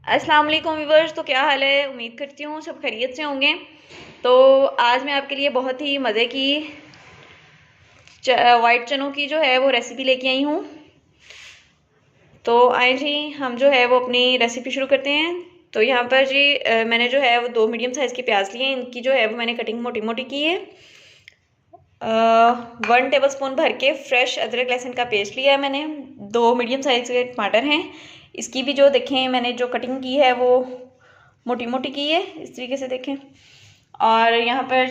अस्सलाम वालेकुम व्यूवर्स। तो क्या हाल है, उम्मीद करती हूँ सब खैरियत से होंगे। तो आज मैं आपके लिए बहुत ही मज़े की वाइट चनों की जो है वो रेसिपी लेके आई हूँ। तो आए जी, हम जो है वो अपनी रेसिपी शुरू करते हैं। तो यहाँ पर जी मैंने जो है वो 2 मीडियम साइज़ के प्याज लिए हैं। इनकी जो है वो मैंने कटिंग मोटी मोटी की है। 1 टेबल स्पून भर के फ्रेश अदरक लहसुन का पेस्ट लिया है मैंने। 2 मीडियम साइज़ के टमाटर हैं। इसकी भी जो देखें मैंने जो कटिंग की है वो मोटी मोटी की है, इस तरीके से देखें। और यहाँ पर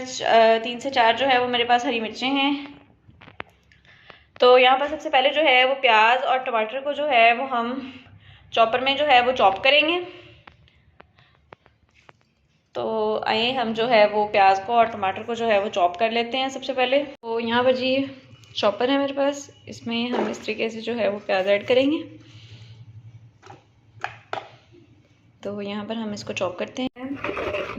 3 से 4 जो है वो मेरे पास हरी मिर्चें हैं। तो यहाँ पर सबसे पहले जो है वो प्याज और टमाटर को जो है वो हम चॉपर में जो है वो चॉप करेंगे। तो आइए हम जो है वो प्याज को और टमाटर को जो है वो चॉप कर लेते हैं सबसे पहले। तो यहाँ पर जी चॉपर है मेरे पास, इसमें हम इस तरीके से जो है वो प्याज ऐड करेंगे। तो यहाँ पर हम इसको चॉप करते हैं।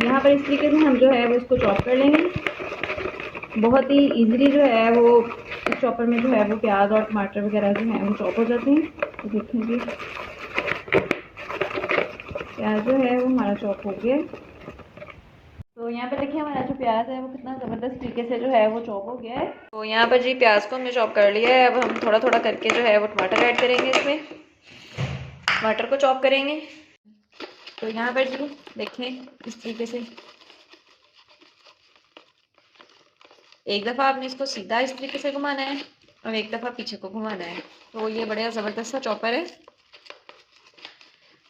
यहाँ पर इस तरीके से हम जो है वो इसको चॉप कर लेंगे। बहुत ही इजीली जो है वो इस चॉपर में जो है वो प्याज और टमाटर वगैरह जो है वो चॉप हो जाते हैं। तो देखेंगे प्याज जो है वो हमारा चॉप हो गया। तो यहाँ पर देखिए हमारा जो प्याज है वो कितना ज़बरदस्त तरीके से जो है वो चॉप हो गया है। तो यहाँ पर जी प्याज को हमने चॉप कर लिया है। अब हम थोड़ा थोड़ा करके जो है वो टमाटर ऐड करेंगे, इसमें टमाटर को चॉप करेंगे। तो यहाँ पर जी देखें इस तरीके से एक दफ़ा आपने इसको सीधा इस तरीके से घुमाना है और एक दफ़ा पीछे को घुमाना है। तो ये बड़ा ज़बरदस्त सा चॉपर है।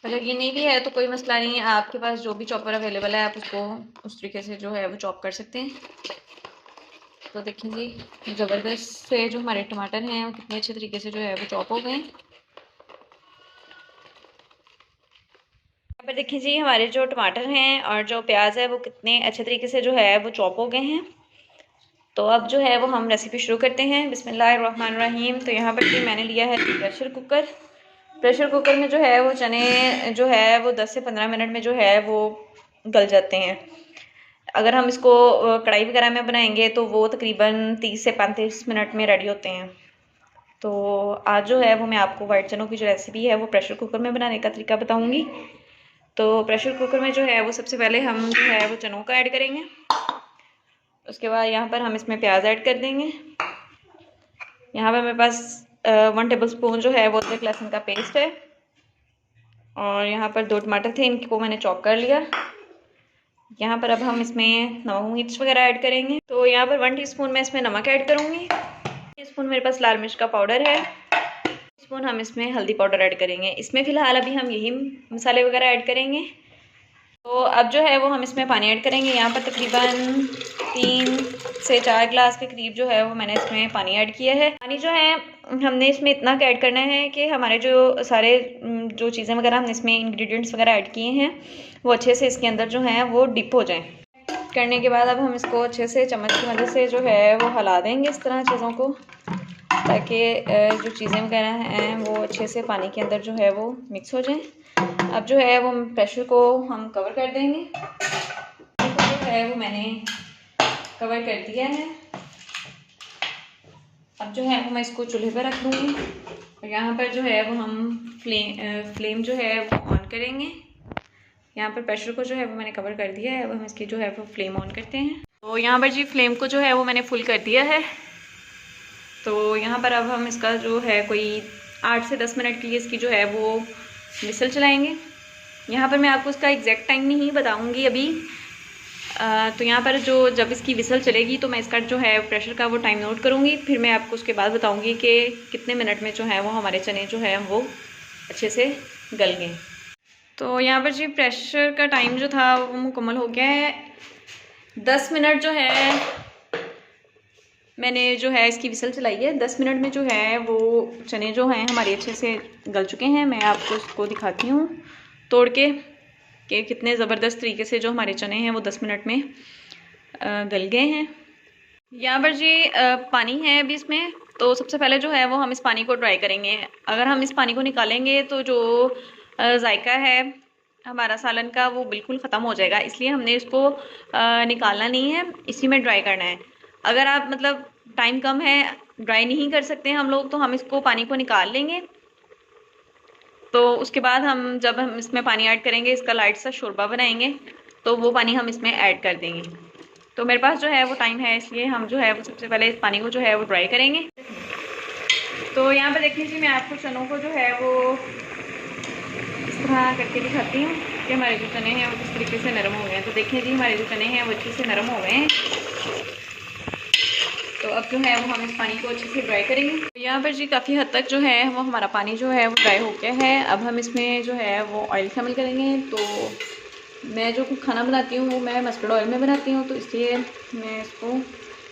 अगर ये नहीं भी है तो कोई मसला नहीं है, आपके पास जो भी चॉपर अवेलेबल है आप उसको उस तरीके से जो है वो चॉप कर सकते हैं। तो देखें जी ज़बरदस्त से जो हमारे टमाटर हैं वो कितने अच्छे तरीके से जो है वो चॉप हो गए। यहाँ पर देखें जी हमारे जो टमाटर हैं और जो प्याज है वो कितने अच्छे तरीके से जो है वो चॉप हो गए हैं। तो अब जो है वो हम रेसिपी शुरू करते हैं। बिस्मिल्लाहिर्रहमानिर्रहीम। तो यहाँ पर भी मैंने लिया है प्रेशर कुकर। प्रेशर कुकर में जो है वो चने जो है वो 10 से 15 मिनट में जो है वो गल जाते हैं। अगर हम इसको कढ़ाई वगैरह में बनाएंगे तो वो तकरीबन 30 से 35 मिनट में रेडी होते हैं। तो आज जो है वो मैं आपको वाइट चनों की जो रेसिपी है वो प्रेशर कुकर में बनाने का तरीका बताऊँगी। तो प्रेशर कुकर में जो है वो सबसे पहले हम जो है वो चनों का ऐड करेंगे। उसके बाद यहाँ पर हम इसमें प्याज ऐड कर देंगे। यहाँ पर मेरे पास 1 टेबल स्पून जो है वो अदरक लहसुन का पेस्ट है। और यहाँ पर 2 टमाटर थे, इनको मैंने चॉप कर लिया। यहाँ पर अब हम इसमें नमक मिर्च वगैरह ऐड करेंगे। तो यहाँ पर 1 टीस्पून मैं इसमें नमक ऐड करूँगी। टीस्पून मेरे पास लाल मिर्च का पाउडर है। टीस्पून हम इसमें हल्दी पाउडर ऐड करेंगे। इसमें फ़िलहाल अभी हम यही मसाले वगैरह ऐड करेंगे। तो अब जो है वो हम इसमें पानी ऐड करेंगे। यहाँ पर तकरीबन 3 से 4 गिलास के करीब जो है वो मैंने इसमें पानी ऐड किया है। पानी जो है हमने इसमें इतना ऐड करना है कि हमारे जो सारे जो चीज़ें वगैरह हमने इसमें इंग्रेडिएंट्स वगैरह ऐड किए हैं वो अच्छे से इसके अंदर जो हैं वो डिप हो जाएं। करने के बाद अब हम इसको अच्छे से चम्मच की मदद से जो है वो हिला देंगे इस तरह चीज़ों को, ताकि जो चीज़ें वगैरह हैं वो अच्छे से पानी के अंदर जो है वो मिक्स हो जाएं। अब जो है वो प्रेशर को हम कवर कर देंगे। जो है वो मैंने कवर कर दिया है। अब जो है वो मैं इसको चूल्हे पर रख दूँगी और यहाँ पर जो है वो हम फ्लेम जो है वो ऑन करेंगे। यहाँ पर प्रेशर को जो है वो मैंने कवर कर दिया है। अब हम इसकी जो है वो फ्लेम ऑन करते हैं। तो यहाँ पर जी फ्लेम को जो है वो मैंने फुल कर दिया है। तो यहाँ पर अब हम इसका जो है कोई 8 से 10 मिनट के लिए इसकी जो है वो विसल चलाएंगे। यहाँ पर मैं आपको इसका एग्जैक्ट टाइम नहीं बताऊँगी अभी। तो यहाँ पर जो जब इसकी विसल चलेगी तो मैं इसका जो है प्रेशर का वो टाइम नोट करूँगी, फिर मैं आपको उसके बाद बताऊँगी कि कितने मिनट में जो है वो हमारे चने जो है वो अच्छे से गल गए। तो यहाँ पर जी प्रेशर का टाइम जो था वो मुकम्मल हो गया है। 10 मिनट जो है मैंने जो है इसकी विसल चलाई है। 10 मिनट में जो है वो चने जो हैं हमारे अच्छे से गल चुके हैं। मैं आपको इसको दिखाती हूँ तोड़ के कि कितने ज़बरदस्त तरीके से जो हमारे चने हैं वो 10 मिनट में गल गए हैं। यहाँ पर जी पानी है अभी इसमें। तो सबसे पहले जो है वो हम इस पानी को ड्राई करेंगे। अगर हम इस पानी को निकालेंगे तो जो जायका है हमारा सालन का वो बिल्कुल ख़त्म हो जाएगा, इसलिए हमने इसको निकालना नहीं है, इसी में ड्राई करना है। अगर आप मतलब टाइम कम है, ड्राई नहीं कर सकते हम लोग, तो हम इसको पानी को निकाल लेंगे। तो उसके बाद जब हम इसमें पानी ऐड करेंगे, इसका लाइट सा शोरबा बनाएंगे, तो वो पानी हम इसमें ऐड कर देंगे। तो मेरे पास जो है वो टाइम है, इसलिए हम जो है वो सबसे पहले इस पानी को जो है वो ड्राई करेंगे। तो यहाँ पर देखिए जी, मैं आपको चनों को जो है वो इस तरह करके दिखाती हूँ कि हमारे जो चने हैं वो किस तरीके से नरम हो गए हैं। तो देखिए जी, हमारे जो चने हैं वो अच्छे से नरम हो गए हैं। तो अब जो है वो हम इस पानी को अच्छे से ड्राई करेंगे। तो यहाँ पर जी काफ़ी हद तक जो है वो हमारा पानी जो है वो ड्राई हो गया है। अब हम इसमें जो है वो ऑयल शामिल करेंगे। तो मैं जो खाना बनाती हूँ वो मैं मस्टर्ड ऑयल में बनाती हूँ, तो इसलिए मैं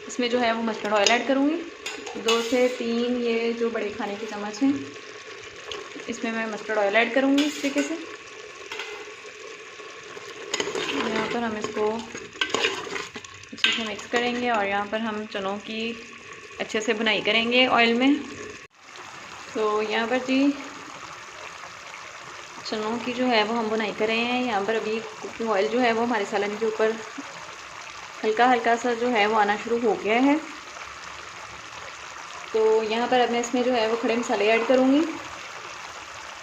इसमें जो है वो मस्टर्ड ऑयल ऐड करूँगी। 2 से 3 ये जो बड़े खाने के चम्मच हैं, इसमें मैं मस्टर्ड ऑयल ऐड करूँगी इस तरीके से। यहाँ पर हम इसको अच्छे से मिक्स करेंगे और यहाँ पर हम चनों की अच्छे से भुनाई करेंगे ऑयल में। तो यहाँ पर जी चनों की जो है वो हम भुनाई कर रहे हैं। यहाँ पर अभी कुकिंग ऑयल जो है वो हमारे सालन के ऊपर हल्का हल्का सा जो है वो आना शुरू हो गया है। तो यहाँ पर अब मैं इसमें जो है वो खड़े मसाले ऐड करूँगी।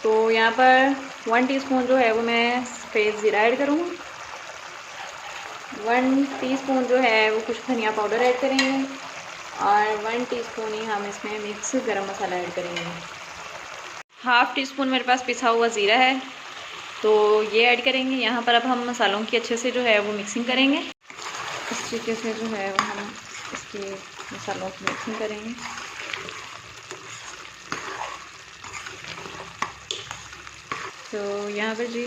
तो यहाँ पर 1 टीस्पून जो है वो मैं सफ़ेद ज़ीरा ऐड करूँगी। 1 टीस्पून जो है वो कुछ धनिया पाउडर ऐड करेंगे और 1 टीस्पून ही हम इसमें मिक्स गरम मसाला ऐड करेंगे। 1/2 टीस्पून मेरे पास पिसा हुआ ज़ीरा है, तो ये ऐड करेंगे। यहाँ पर अब हम मसालों की अच्छे से जो है वो मिक्सिंग करेंगे। इस तरीके से जो है वो हम इसकी मसालों की मिक्सिंग करेंगे। तो यहाँ पर जी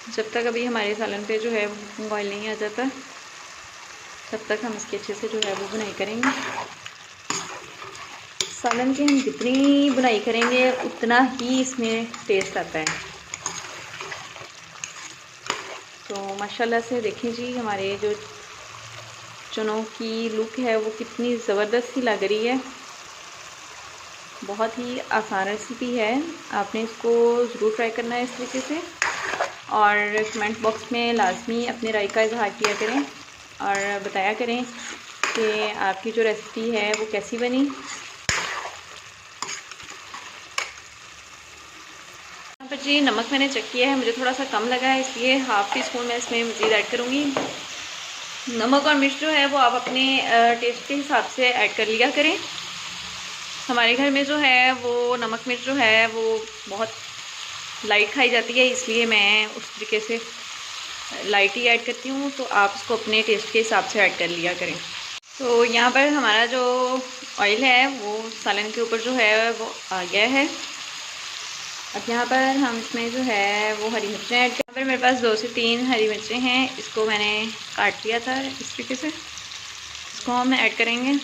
जब तक अभी हमारे सालन पे जो है वो कुकिंग ऑयल नहीं आ जाता, तब तक हम इसकी अच्छे से जो है वो बुनाई करेंगे। सालन की हम जितनी बुनाई करेंगे उतना ही इसमें टेस्ट आता है। तो माशाल्लाह से देखें जी, हमारे जो चनों की लुक है वो कितनी ज़बरदस्त सी लग रही है। बहुत ही आसान रेसिपी है, आपने इसको ज़रूर ट्राई करना है इस तरीके से। और कमेंट बॉक्स में लाजमी अपने राय का इजहार किया करें और बताया करें कि आपकी जो रेसिपी है वो कैसी बनी। यहाँ पर जी नमक मैंने चेक किया है, मुझे थोड़ा सा कम लगा है, इसलिए 1/2 टीस्पून मैं इसमें मज़ीद ऐड करूँगी। नमक और मिर्च जो है वो आप अपने टेस्ट के हिसाब से ऐड कर लिया करें। हमारे घर में जो है वो नमक मिर्च जो है वो बहुत लाइट खाई जाती है, इसलिए मैं उस तरीके से लाइट ही ऐड करती हूँ। तो आप इसको अपने टेस्ट के हिसाब से ऐड कर लिया करें। तो यहाँ पर हमारा जो ऑयल है वो सालन के ऊपर जो है वो आ गया है। अब यहाँ पर हम इसमें जो है वो हरी मिर्चें ऐड कर। यहाँ पर मेरे पास 2 से 3 हरी मिर्चें हैं, इसको मैंने काट लिया था इस तरीके से, इसको हम ऐड करेंगे।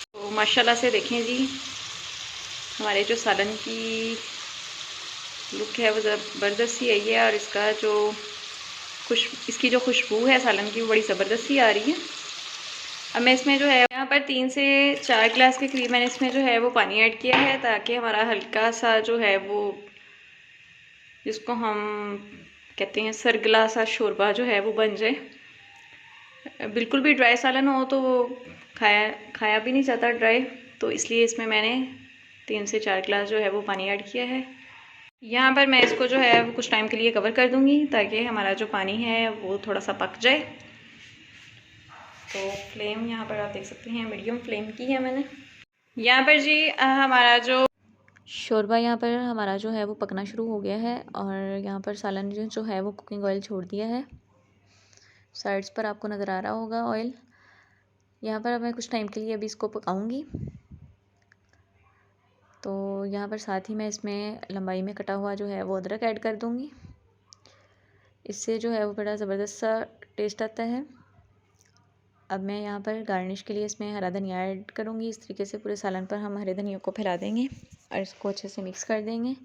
तो माशाल्लाह से देखें जी, हमारे जो सालन की लुक है वो ज़बरदस्त सी आई है और इसकी जो खुशबू है सालन की वो बड़ी ज़बरदस्त सी आ रही है। अब मैं इसमें जो है यहाँ पर 3 से 4 गिलास के करीब मैंने इसमें जो है वो पानी ऐड किया है, ताकि हमारा हल्का सा जो है वो जिसको हम कहते हैं सरगला सा शोरबा जो है वो बन जाए। बिल्कुल भी ड्राई सालन हो तो वो खाया भी नहीं जाता ड्राई, तो इसलिए इसमें मैंने 3 से 4 गिलास जो है वो पानी ऐड किया है। यहाँ पर मैं इसको जो है वो कुछ टाइम के लिए कवर कर दूँगी, ताकि हमारा जो पानी है वो थोड़ा सा पक जाए। तो फ्लेम यहाँ पर आप देख सकते हैं मीडियम फ्लेम की है मैंने। यहाँ पर जी हमारा जो शोरबा यहाँ पर हमारा जो है वो पकना शुरू हो गया है और यहाँ पर सालन जो है वो कुकिंग ऑयल छोड़ दिया है। साइड्स पर आपको नज़र आ रहा होगा ऑयल। यहाँ पर अब मैं कुछ टाइम के लिए अभी इसको पकाऊंगी। तो यहाँ पर साथ ही मैं इसमें लंबाई में कटा हुआ जो है वो अदरक ऐड कर दूँगी। इससे जो है वो बड़ा ज़बरदस्त सा टेस्ट आता है। अब मैं यहाँ पर गार्निश के लिए इसमें हरा धनिया ऐड करूँगी। इस तरीके से पूरे सालन पर हम हरे धनिया को फैला देंगे और इसको अच्छे से मिक्स कर देंगे।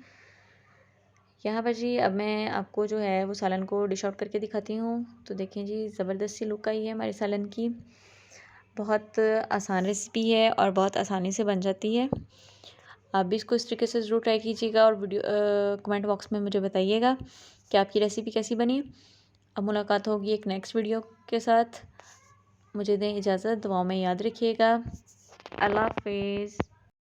यहाँ पर जी अब मैं आपको जो है वो सालन को डिश आउट करके दिखाती हूँ। तो देखें जी, ज़बरदस्त सी लुक आई है हमारे सालन की। बहुत आसान रेसिपी है और बहुत आसानी से बन जाती है। आप भी इसको इस तरीके से ज़रूर ट्राई कीजिएगा और वीडियो कमेंट बॉक्स में मुझे बताइएगा कि आपकी रेसिपी कैसी बनी। अब मुलाकात होगी एक नेक्स्ट वीडियो के साथ। मुझे दें इजाज़त, दुआओं में याद रखिएगा। अल्लाह हाफ़िज़।